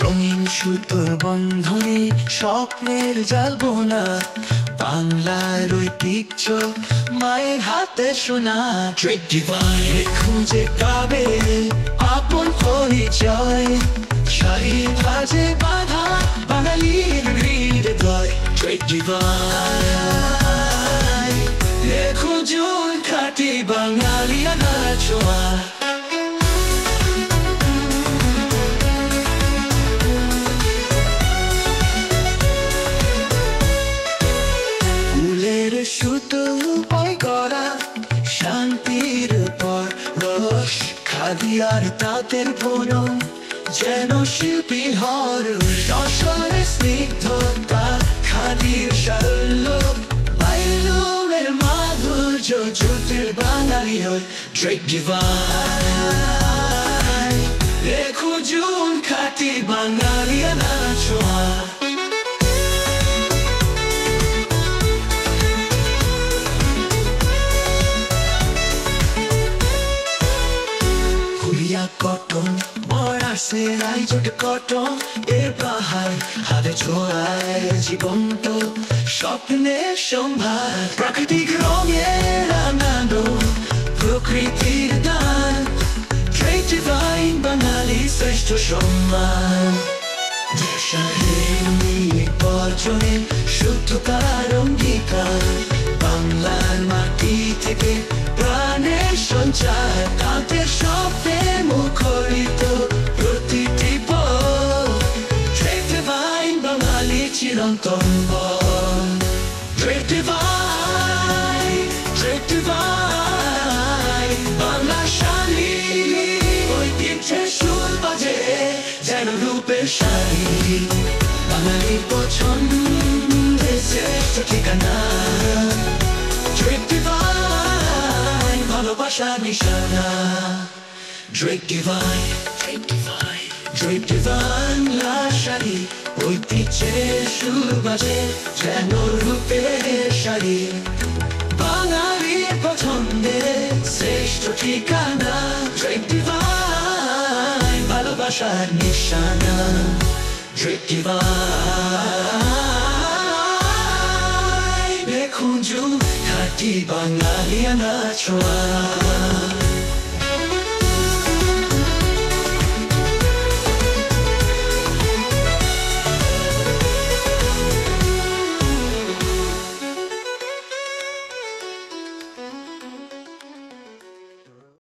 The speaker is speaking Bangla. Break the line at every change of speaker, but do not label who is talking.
রঙিন সুতোর বন্ধনে স্বপ্নের জালবোনা, বাংলার ঐতিহ্য মায়ের হাতে শোনা। ট্রেড ডিভাইন খুঁজে পাবে আপন পরিচয়, শাড়ি ভাজে বাঁধা বাঙালির হৃদয়। ট্রেড ডিভাইন খুঁজুন খাঁটি বাঙালিয়ানা ছোঁয়া। সুতো উপায় করা শান্তির পর রস, খাদি আর তাঁতের বুনন যেন শিল্পী হর। রসরের স্নিগ্ধতা, খাদির সারল্য, বাইলুমের মাধুর্য, জুটের বাঙালি হয়। ট্রেড ডিভাইন খুঁজুন খাঁটি বাঙালিয়ানা ছোঁয়া। কটন মরাসে রাইজট কটন এর পাহাড় হাতে ছোঁয়ায় জীবন্ত স্বপ্নের সম্ভার। প্রাকৃতিক রঙের আনন্দ, প্রকৃতির দান, ট্রেড ডিভাইন বাঙালি শ্রেষ্ঠ সম্মান। বর্জনে শুদ্ধতার অঙ্গীকার, বাংলার মাটি থেকে প্রাণের সঞ্চার। তাঁতের শব্দে মুখরিত প্রতিটি পদ, ট্রেড ডিভাইন বাঙালি চিরন্তন বল। Trade Divine, Trade Divine Bangla sari, ঐতিহ্যের সুর বাজে যেন রূপের শাড়ি। বাঙালির পছন্দের শ্রেষ্ঠ ঠিকানা, ট্রেড ডিভাইন ভালোবাসার নিশানা। Trade Divine, Trade Divine, Trade Divine Bangla sari, ঐতিহ্যের সুর বাজে যেন রূপের শাড়ি। বাঙালির পছন্দের শ্রেষ্ঠ ঠিকানা, ট্রেড ডিভাইন ভালোবাসার নিশানা। ট্রেড ডিভাইন খুঁজুন খাঁটি বাঙালিয়ানা ছোঁয়া।